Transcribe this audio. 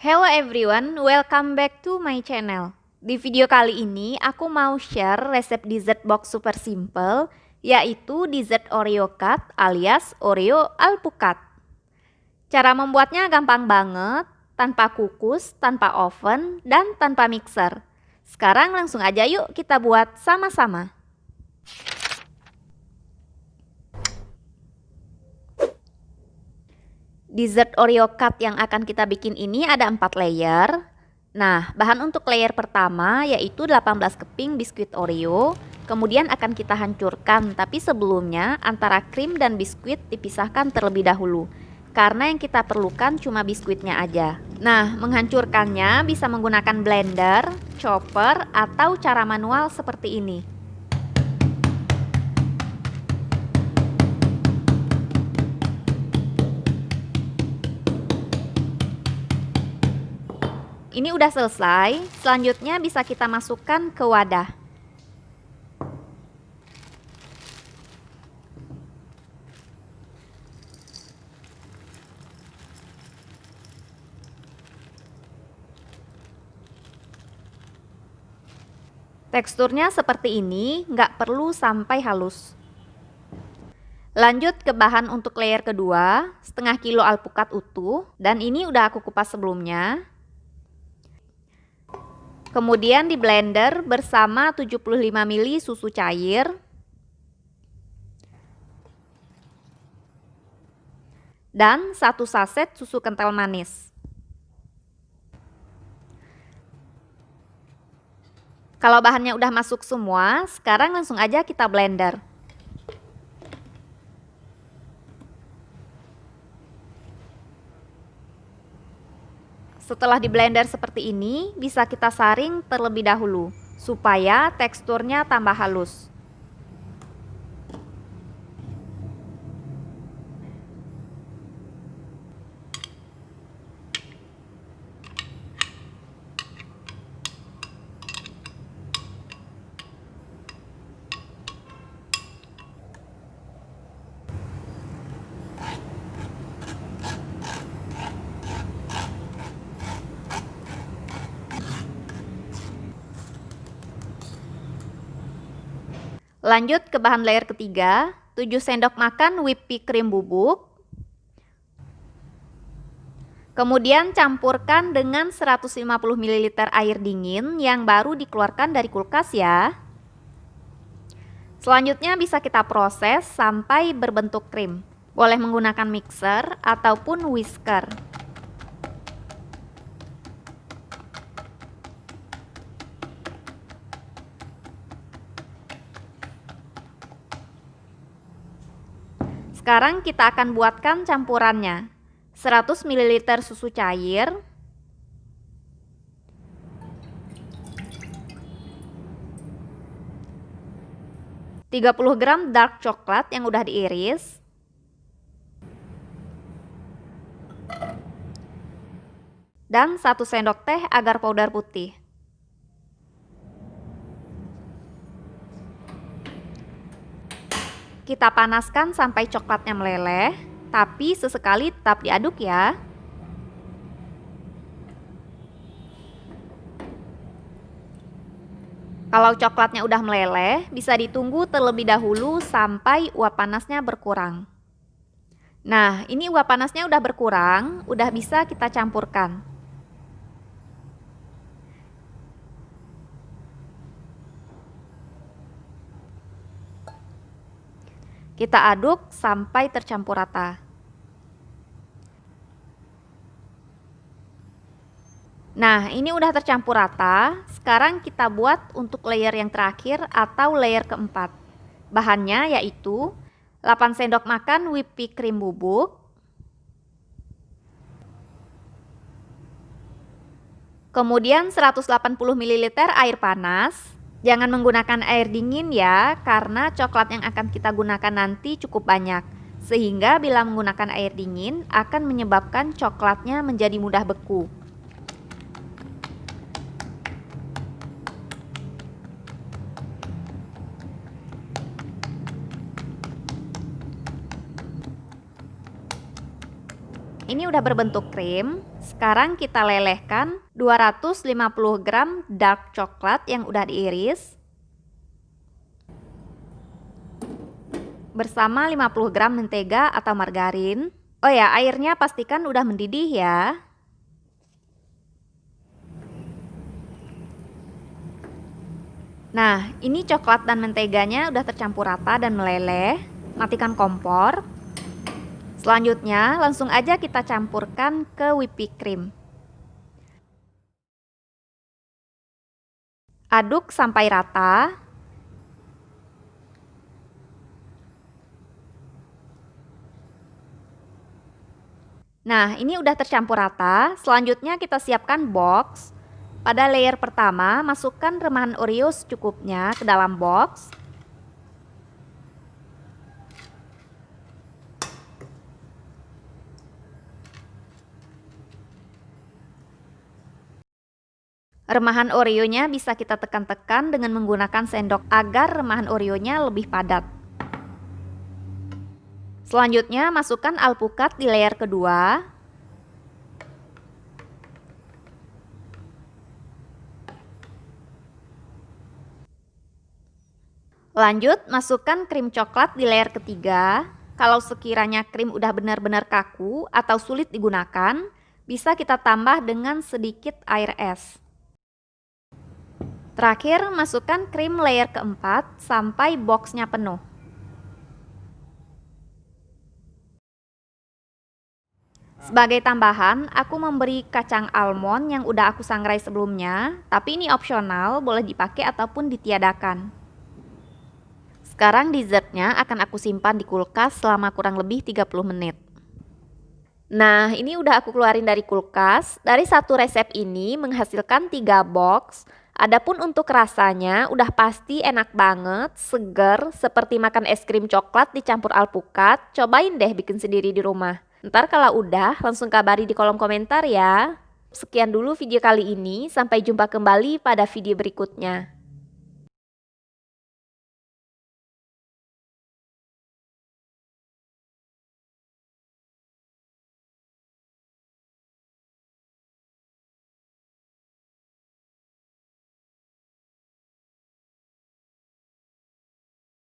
Hello everyone, welcome back to my channel. Di video kali ini aku mau share resep dessert box super simple, yaitu dessert Oreo cut alias Oreo alpukat. Cara membuatnya gampang banget, tanpa kukus, tanpa oven, dan tanpa mixer. Sekarang langsung aja yuk kita buat sama-sama. Dessert Oreo cut yang akan kita bikin ini ada 4 layer. Nah, bahan untuk layer pertama yaitu 18 keping biskuit Oreo. Kemudian akan kita hancurkan, tapi sebelumnya antara krim dan biskuit dipisahkan terlebih dahulu. Karena yang kita perlukan cuma biskuitnya aja. Nah, menghancurkannya bisa menggunakan blender, chopper, atau cara manual seperti ini. Ini udah selesai, selanjutnya bisa kita masukkan ke wadah. Teksturnya seperti ini, nggak perlu sampai halus. Lanjut ke bahan untuk layer kedua, setengah kilo alpukat utuh, dan ini udah aku kupas sebelumnya. Kemudian di blender bersama 75 ml susu cair. Dan 1 saset susu kental manis. Kalau bahannya udah masuk semua, sekarang langsung aja kita blender. Setelah di blender seperti ini, bisa kita saring terlebih dahulu, supaya teksturnya tambah halus. Lanjut ke bahan layer ketiga, 7 sendok makan whipped cream bubuk. Kemudian campurkan dengan 150 ml air dingin yang baru dikeluarkan dari kulkas ya. Selanjutnya bisa kita proses sampai berbentuk krim. Boleh menggunakan mixer ataupun whisker. Sekarang kita akan buatkan campurannya. 100 ml susu cair, 30 gram dark coklat yang udah diiris, dan 1 sendok teh agar powder putih. Kita panaskan sampai coklatnya meleleh, tapi sesekali tetap diaduk ya. Kalau coklatnya udah meleleh, bisa ditunggu terlebih dahulu sampai uap panasnya berkurang. Nah, ini uap panasnya udah berkurang, udah bisa kita campurkan. Kita aduk sampai tercampur rata. Nah, ini udah tercampur rata. Sekarang kita buat untuk layer yang terakhir atau layer keempat. Bahannya yaitu 8 sendok makan whipped cream bubuk, kemudian 180 ml air panas. Jangan menggunakan air dingin ya, karena coklat yang akan kita gunakan nanti cukup banyak. Sehingga bila menggunakan air dingin akan menyebabkan coklatnya menjadi mudah beku. Ini udah berbentuk krim. Sekarang kita lelehkan 250 gram dark coklat yang udah diiris bersama 50 gram mentega atau margarin. Oh ya, airnya pastikan udah mendidih ya. Nah, ini coklat dan menteganya udah tercampur rata dan meleleh. Matikan kompor. Selanjutnya, langsung aja kita campurkan ke whipping cream. Aduk sampai rata. Nah, ini udah tercampur rata. Selanjutnya kita siapkan box. Pada layer pertama, masukkan remahan Oreo secukupnya ke dalam box. Remahan Oreo-nya bisa kita tekan-tekan dengan menggunakan sendok agar remahan Oreo-nya lebih padat. Selanjutnya, masukkan alpukat di layer kedua. Lanjut, masukkan krim coklat di layer ketiga. Kalau sekiranya krim udah benar-benar kaku atau sulit digunakan, bisa kita tambah dengan sedikit air es. Terakhir, masukkan krim layer keempat sampai boxnya penuh. Sebagai tambahan, aku memberi kacang almond yang udah aku sangrai sebelumnya, tapi ini opsional, boleh dipakai ataupun ditiadakan. Sekarang dessertnya akan aku simpan di kulkas selama kurang lebih 30 menit. Nah, ini udah aku keluarin dari kulkas. Dari satu resep ini menghasilkan 3 box. Adapun untuk rasanya udah pasti enak banget, seger, seperti makan es krim coklat dicampur alpukat. Cobain deh bikin sendiri di rumah. Ntar kalau udah, langsung kabari di kolom komentar ya. Sekian dulu video kali ini, sampai jumpa kembali pada video berikutnya.